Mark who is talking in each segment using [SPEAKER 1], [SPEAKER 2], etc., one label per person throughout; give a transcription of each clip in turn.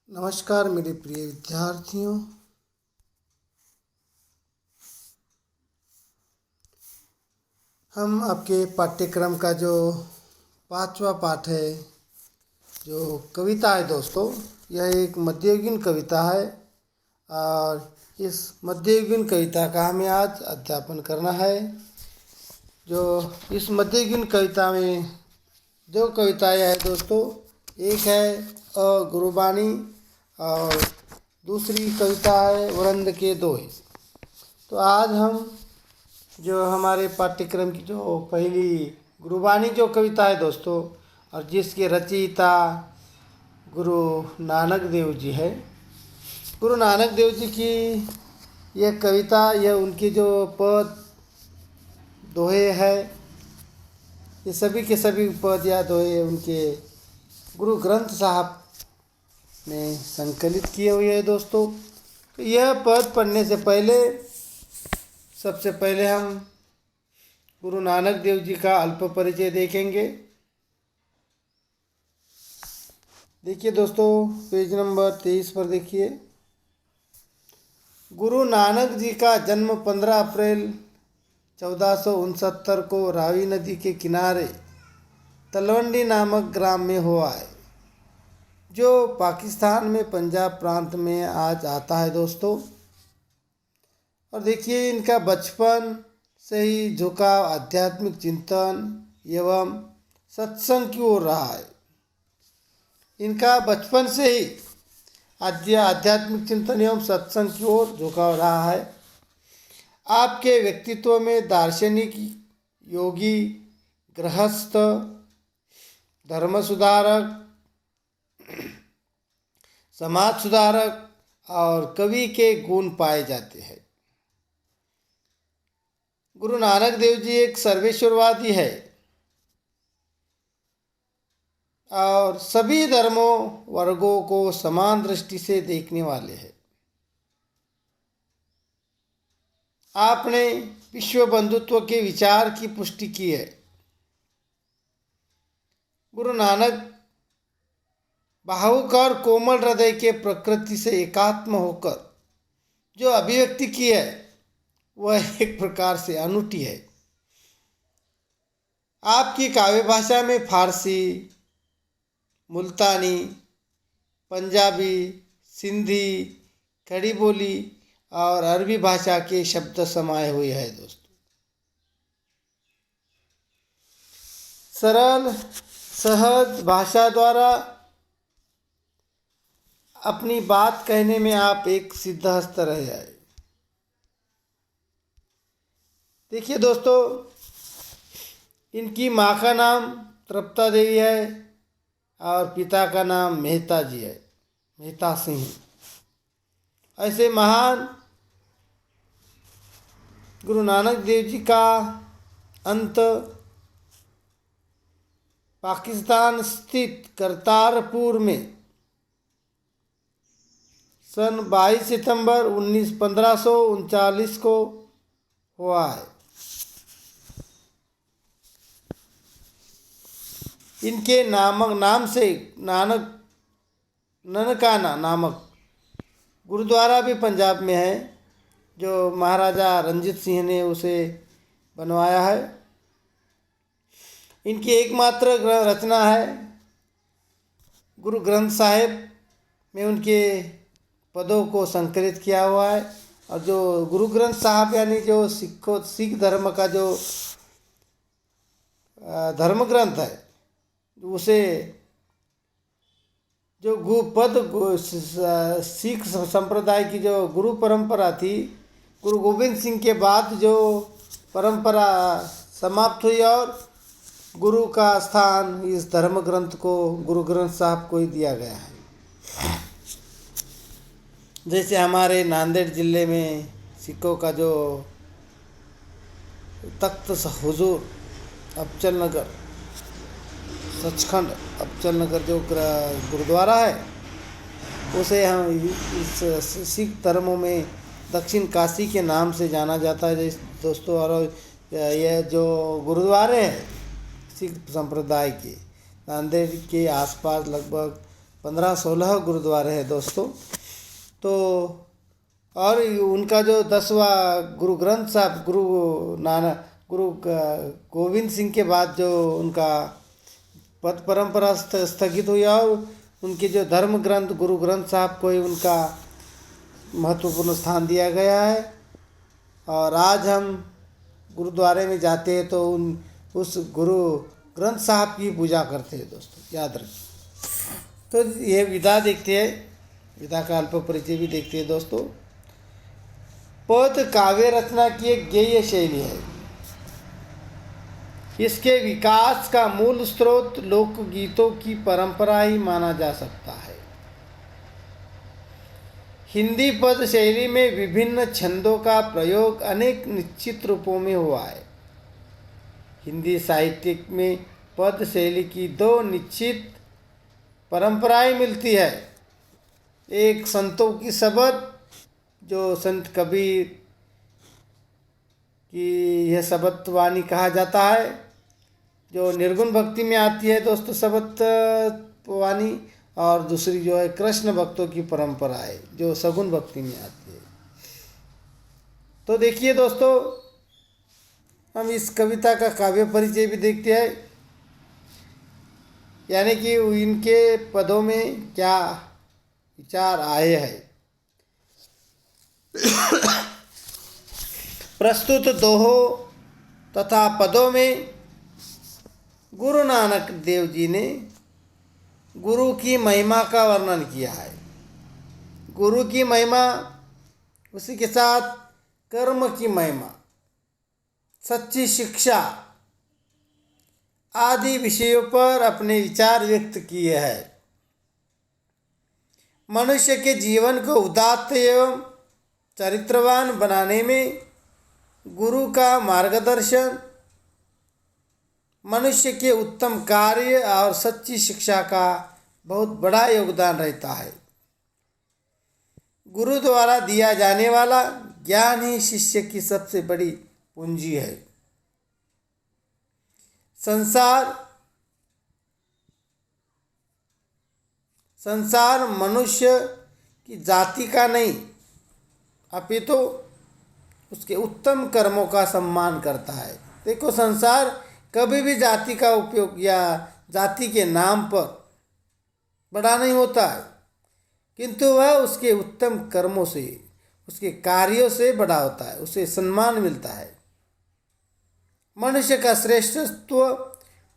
[SPEAKER 1] नमस्कार मेरे प्रिय विद्यार्थियों। हम आपके पाठ्यक्रम का जो 5वां पाठ है, जो कविता है दोस्तों, यह एक मध्ययुगीन कविता है और इस मध्ययुगीन कविता का हमें आज अध्यापन करना है। जो इस मध्ययुगीन कविता में दो कविताएं हैं दोस्तों, एक है गुरुबाणी और दूसरी कविता है वृंद के दोहे। तो आज हम जो हमारे पाठ्यक्रम की जो पहली गुरुबाणी जो कविता है दोस्तों, और जिसके रचयिता गुरु नानक देव जी है। गुरु नानक देव जी की यह कविता, यह उनकी जो पद दोहे है, ये सभी के सभी पद या दोहे उनके गुरु ग्रंथ साहब में संकलित किए हुए हैं दोस्तों। तो यह पद पढ़ने से पहले सबसे पहले हम गुरु नानक देव जी का अल्प परिचय देखेंगे। देखिए दोस्तों, पेज नंबर 23 पर देखिए। गुरु नानक जी का जन्म 15 अप्रैल 1469 को रावी नदी के किनारे तलवंडी नामक ग्राम में हुआ है, जो पाकिस्तान में पंजाब प्रांत में आज आता है दोस्तों। और देखिए, इनका बचपन से ही झुकाव आध्यात्मिक चिंतन एवं सत्संग की ओर रहा है। इनका बचपन से ही आध्यात्मिक चिंतन एवं सत्संग की ओर झुकाव रहा है। आपके व्यक्तित्व में दार्शनिक, योगी, गृहस्थ, धर्म सुधारक, समाज सुधारक और कवि के गुण पाए जाते हैं। गुरु नानक देव जी एक सर्वेश्वरवादी है और सभी धर्मों वर्गों को समान दृष्टि से देखने वाले हैं। आपने विश्व बंधुत्व के विचार की पुष्टि की है। गुरु नानक भावुक और कोमल हृदय के प्रकृति से एकात्म होकर जो अभिव्यक्ति की है, वह एक प्रकार से अनूठी है। आपकी काव्य भाषा में फारसी, मुल्तानी, पंजाबी, सिंधी, खड़ी बोली और अरबी भाषा के शब्द समाये हुए हैं दोस्तों। सरल सहज भाषा द्वारा अपनी बात कहने में आप एक सिद्धहस्त रहे हैं। देखिए दोस्तों, इनकी माँ का नाम तृप्ता देवी है और पिता का नाम मेहता जी है, मेहता सिंह। ऐसे महान गुरु नानक देव जी का अंत पाकिस्तान स्थित करतारपुर में सन 22 सितंबर 1539 को हुआ है। इनके नाम से ननकाना नामक गुरुद्वारा भी पंजाब में है, जो महाराजा रंजीत सिंह ने उसे बनवाया है। इनकी एकमात्र रचना है गुरु ग्रंथ साहिब में उनके पदों को संकलित किया हुआ है। और जो गुरु ग्रंथ साहब यानी जो सिख धर्म का जो धर्म ग्रंथ है, उसे जो सिख संप्रदाय की जो गुरु परंपरा थी, गुरु गोविंद सिंह के बाद जो परंपरा समाप्त हुई और गुरु का स्थान इस धर्म ग्रंथ को, गुरु ग्रंथ साहब को ही दिया गया है। जैसे हमारे नांदेड़ जिले में सिखों का जो तख्त हुजूर अबचल नगर, सचखंड अबचल नगर जो गुरुद्वारा है, उसे हम इस सिख धर्मों में दक्षिण काशी के नाम से जाना जाता है दोस्तों। और यह जो गुरुद्वारे हैं सिख संप्रदाय के, नांदेड़ के आसपास लगभग 15-16 गुरुद्वारे हैं दोस्तों। तो और उनका जो 10वां गुरु ग्रंथ साहब, गुरु गोविंद सिंह के बाद जो उनका पद परंपरा स्थगित हुई और उनके जो धर्म ग्रंथ गुरु ग्रंथ साहब को ही उनका महत्वपूर्ण स्थान दिया गया है। और आज हम गुरुद्वारे में जाते हैं तो उस गुरु ग्रंथ साहब की पूजा करते हैं दोस्तों, याद रखिए। तो ये विधा देखते हैं, विधा का अल्प परिचय भी देखते हैं दोस्तों। पद काव्य रचना की एक गेय शैली है। इसके विकास का मूल स्रोत लोकगीतों की परंपरा ही माना जा सकता है। हिंदी पद शैली में विभिन्न छंदों का प्रयोग अनेक निश्चित रूपों में हुआ है। हिंदी साहित्य में पद शैली की 2 निश्चित परंपराएं मिलती है। एक संतों की शबद, जो संत कबीर की यह शबद वाणी कहा जाता है, जो निर्गुण भक्ति में आती है दोस्तों शबद वाणी। और दूसरी जो है कृष्ण भक्तों की परंपरा है, जो सगुण भक्ति में आती है। तो देखिए दोस्तों, हम इस कविता का काव्य परिचय भी देखते हैं, यानी कि इनके पदों में क्या विचार आए हैं। प्रस्तुत दोहों तथा पदों में गुरु नानक देव जी ने गुरु की महिमा का वर्णन किया है। गुरु की महिमा, उसी के साथ कर्म की महिमा, सच्ची शिक्षा आदि विषयों पर अपने विचार व्यक्त किए हैं। मनुष्य के जीवन को उदात्त एवं चरित्रवान बनाने में गुरु का मार्गदर्शन, मनुष्य के उत्तम कार्य और सच्ची शिक्षा का बहुत बड़ा योगदान रहता है। गुरु द्वारा दिया जाने वाला ज्ञान ही शिष्य की सबसे बड़ी पूंजी है। संसार मनुष्य की जाति का नहीं, अपितु उसके उत्तम कर्मों का सम्मान करता है। देखो, संसार कभी भी जाति का उपयोग या जाति के नाम पर बड़ा नहीं होता है, किंतु वह उसके उत्तम कर्मों से, उसके कार्यों से बड़ा होता है, उसे सम्मान मिलता है। मनुष्य का श्रेष्ठत्व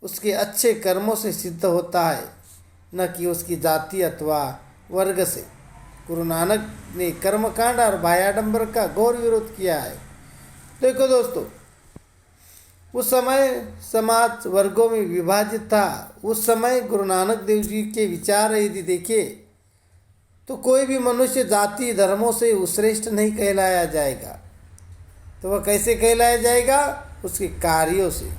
[SPEAKER 1] उसके अच्छे कर्मों से सिद्ध होता है, न कि उसकी जाति अथवा वर्ग से। गुरु नानक ने कर्मकांड और बाह्याडंबर का घोर विरोध किया है। देखो दोस्तों, उस समय समाज वर्गों में विभाजित था। उस समय गुरु नानक देव जी के विचार यदि देखे तो कोई भी मनुष्य जाति धर्मों से श्रेष्ठ नहीं कहलाया जाएगा। तो वह कैसे कहलाया जाएगा? उसके कार्यों से।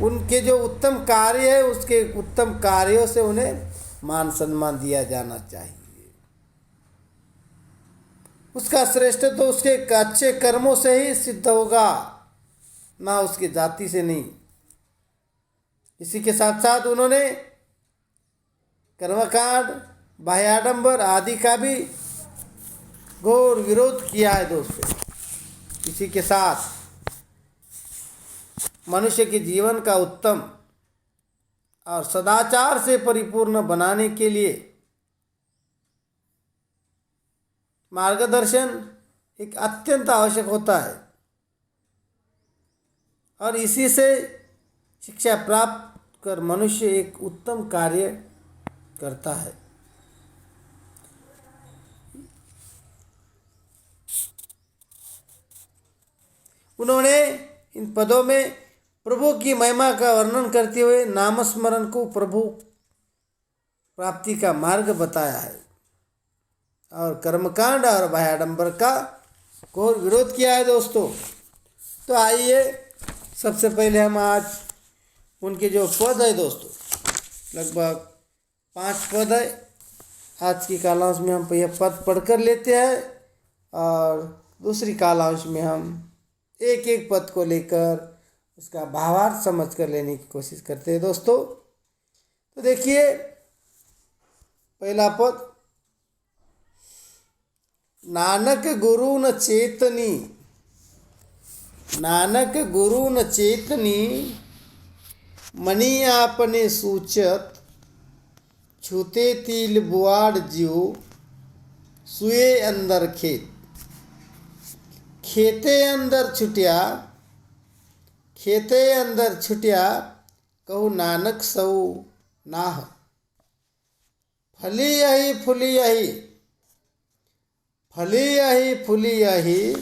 [SPEAKER 1] उनके जो उत्तम कार्य है, उसके उत्तम कार्यों से उन्हें मान सम्मान दिया जाना चाहिए। उसका श्रेष्ठत्व तो उसके अच्छे कर्मों से ही सिद्ध होगा, ना उसकी जाति से नहीं। इसी के साथ साथ उन्होंने कर्मकांड, बाह्याडंबर आदि का भी घोर विरोध किया है दोस्तों। इसी के साथ मनुष्य के जीवन का उत्तम और सदाचार से परिपूर्ण बनाने के लिए मार्गदर्शन एक अत्यंत आवश्यक होता है, और इसी से शिक्षा प्राप्त कर मनुष्य एक उत्तम कार्य करता है। उन्होंने इन पदों में प्रभु की महिमा का वर्णन करते हुए नामस्मरण को प्रभु प्राप्ति का मार्ग बताया है, और कर्मकांड और बाह्याडंबर का घोर विरोध किया है दोस्तों। तो आइए सबसे पहले हम आज उनके जो पद है दोस्तों, लगभग 5 पद है। आज की कालांश में हम यह पद पढ़कर लेते हैं, और दूसरी कालांश में हम एक एक पद को लेकर उसका भावार्थ समझ कर लेने की कोशिश करते हैं दोस्तों। तो देखिए, पहला पद, नानक गुरु न चेतनी, नानक गुरु न चेतनी, मनी आपने सूचत, छूते तिल बुआड़ ज्यो, सुए अंदर खेत। खेते अंदर छुटिया, खेते अंदर छुटिया, कहू नानक सऊ नाह। फली यही फुली यही, फली यही फुली यही,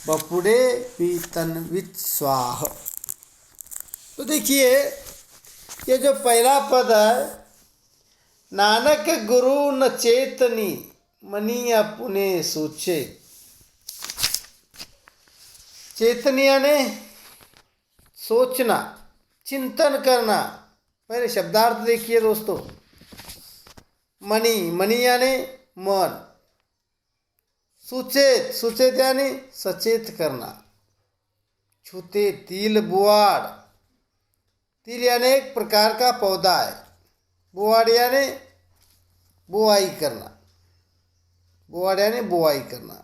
[SPEAKER 1] बपुड़े पीतन विच स्वाह। तो देखिए, ये जो पहला पद है, नानक गुरु न चेतनी, मनी अपने सोचे। चेतनी यानी सोचना, चिंतन करना। पहले शब्दार्थ देखिए दोस्तों, मनी, मनी यानी मन, सुचेत, सुचेत यानी सचेत करना। छूते तिल बुआड़, तिल यानी एक प्रकार का पौधा है, बुआड़ यानी बुआई करना, बुआड़ यानी बुआई करना।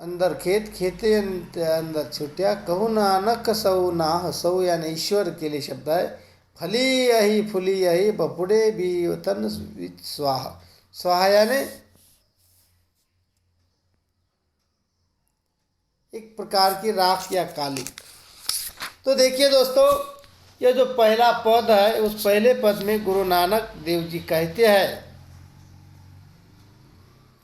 [SPEAKER 1] अंदर खेत, खेते अंदर छुटिया, कहू नानक सऊ नाह। सऊ यानी ईश्वर के लिए शब्द है। फली यही फुली यही, बपुड़े भी वतन स्वाहा। स्वाहा यानी एक प्रकार की राख या कालिक। तो देखिए दोस्तों, यह जो पहला पद है, उस पहले पद में गुरु नानक देव जी कहते हैं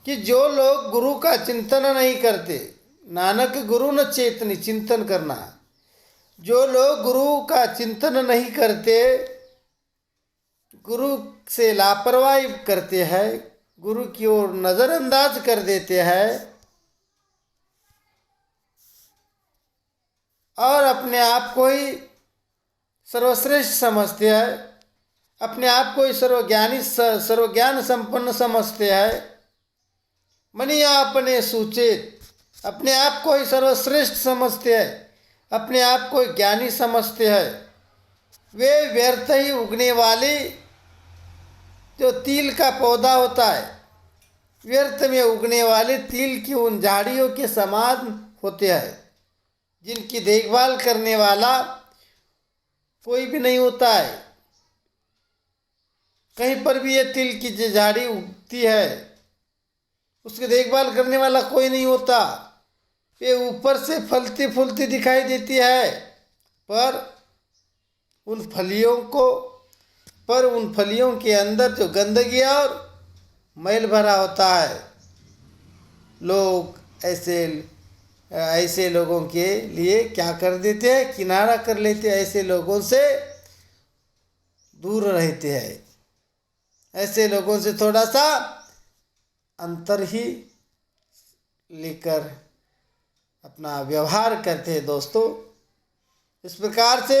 [SPEAKER 1] कि जो लोग गुरु का चिंतन नहीं करते, नानक गुरु न चेतनी, चिंतन करना। जो लोग गुरु का चिंतन नहीं करते, गुरु से लापरवाही करते हैं, गुरु की ओर नज़रअंदाज कर देते हैं और अपने आप को ही सर्वश्रेष्ठ समझते हैं, अपने आप को ही सर्वज्ञानी सर्वज्ञान संपन्न समझते हैं, मनी अपने सूचित, अपने आप को ही सर्वश्रेष्ठ समझते हैं, अपने आप को ज्ञानी समझते हैं, वे व्यर्थ ही उगने वाली जो तिल का पौधा होता है, व्यर्थ में उगने वाले तिल की उन झाड़ियों के समान होते हैं, जिनकी देखभाल करने वाला कोई भी नहीं होता है। कहीं पर भी ये तिल की जो झाड़ी उगती है, उसकी देखभाल करने वाला कोई नहीं होता। ये ऊपर से फलती फूलती दिखाई देती है, पर उन फलियों के अंदर जो गंदगी और मैल भरा होता है। लोग ऐसे लोगों के लिए क्या कर देते हैं, किनारा कर लेते हैं, ऐसे लोगों से दूर रहते हैं, ऐसे लोगों से थोड़ा सा अंतर ही लेकर अपना व्यवहार करते हैं दोस्तों। इस प्रकार से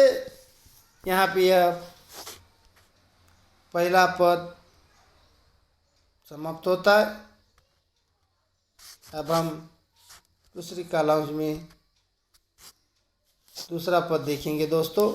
[SPEAKER 1] यहाँ पे यह पहला पद समाप्त होता है। अब हम दूसरी कालांश में दूसरा पद देखेंगे दोस्तों।